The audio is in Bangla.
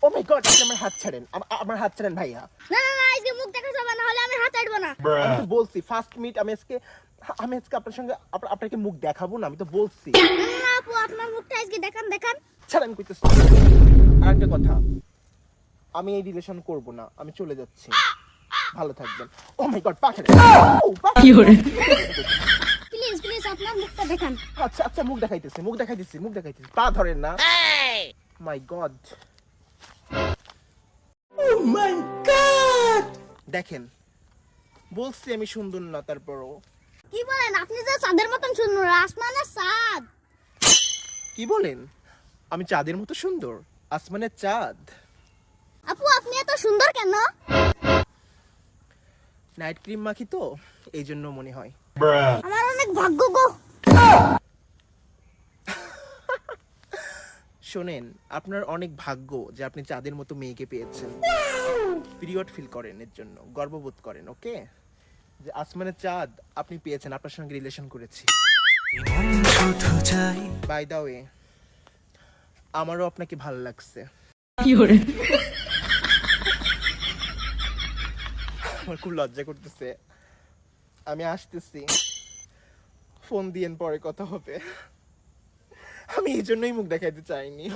ও মাই গড, আপনি আমার হাত ছাড়েন, আমার হাত ছাড়েন ভাইয়া। না না না, আজকে মুখ দেখা যাবে না, হলে আমি হাত আড়বো না। আমি তো বলছি ফার্স্ট মিট, আমি আজকে আপনার সঙ্গে আপনাকে মুখ দেখাবো না, আমি তো বলছি। না আপু, আপনার মুখটা আজকে দেখান দেখান। ছাড়েন কইতেছি। আর একটা কথা, আমি এই রিলেশন করব না, আমি চলে যাচ্ছি, ভালো থাকবেন। ও মাই গড, পাখি কি হরে। প্লিজ প্লিজ আপনার মুখটা দেখান। আচ্ছা আচ্ছা, মুখ দেখাইতেছি, পা ধরেন না। মাই গড, ও মাই গড, দেখেন বলছি আমি সুন্দর না, তারপরও কি বলেন, আপনি যে চাঁদের মতন সুন্দর, আসমানের চাঁদ। কি বলেন? আমি চাঁদের মতো সুন্দর? আসমানের চাঁদ? আপু আপনি এত সুন্দর কেন? নাইট ক্রিম মাখি তো, এই জন্য মনে হয়। আমার অনেক ভাগ্য গো। শোনেন, আপনার অনেক ভাগ্য যে আপনি চাঁদের মতো মেয়েকে পেয়েছেন। পিরিয়ড ফিল করেন, এর জন্য গর্ববোধ করেন, ওকে? যে আসমানের চাঁদ আপনি পেয়েছেন, আপনার সঙ্গে রিলেশন করেছি। বাই দা ওয়ে, আমারও আপনাকে ভালো লাগছে। আমার খুব লজ্জা করতেছে, আমি আসতেছি, ফোন দিয়েন, পরে কথা হবে। আমি এই জন্যই মুখ দেখাইতে চাইনি।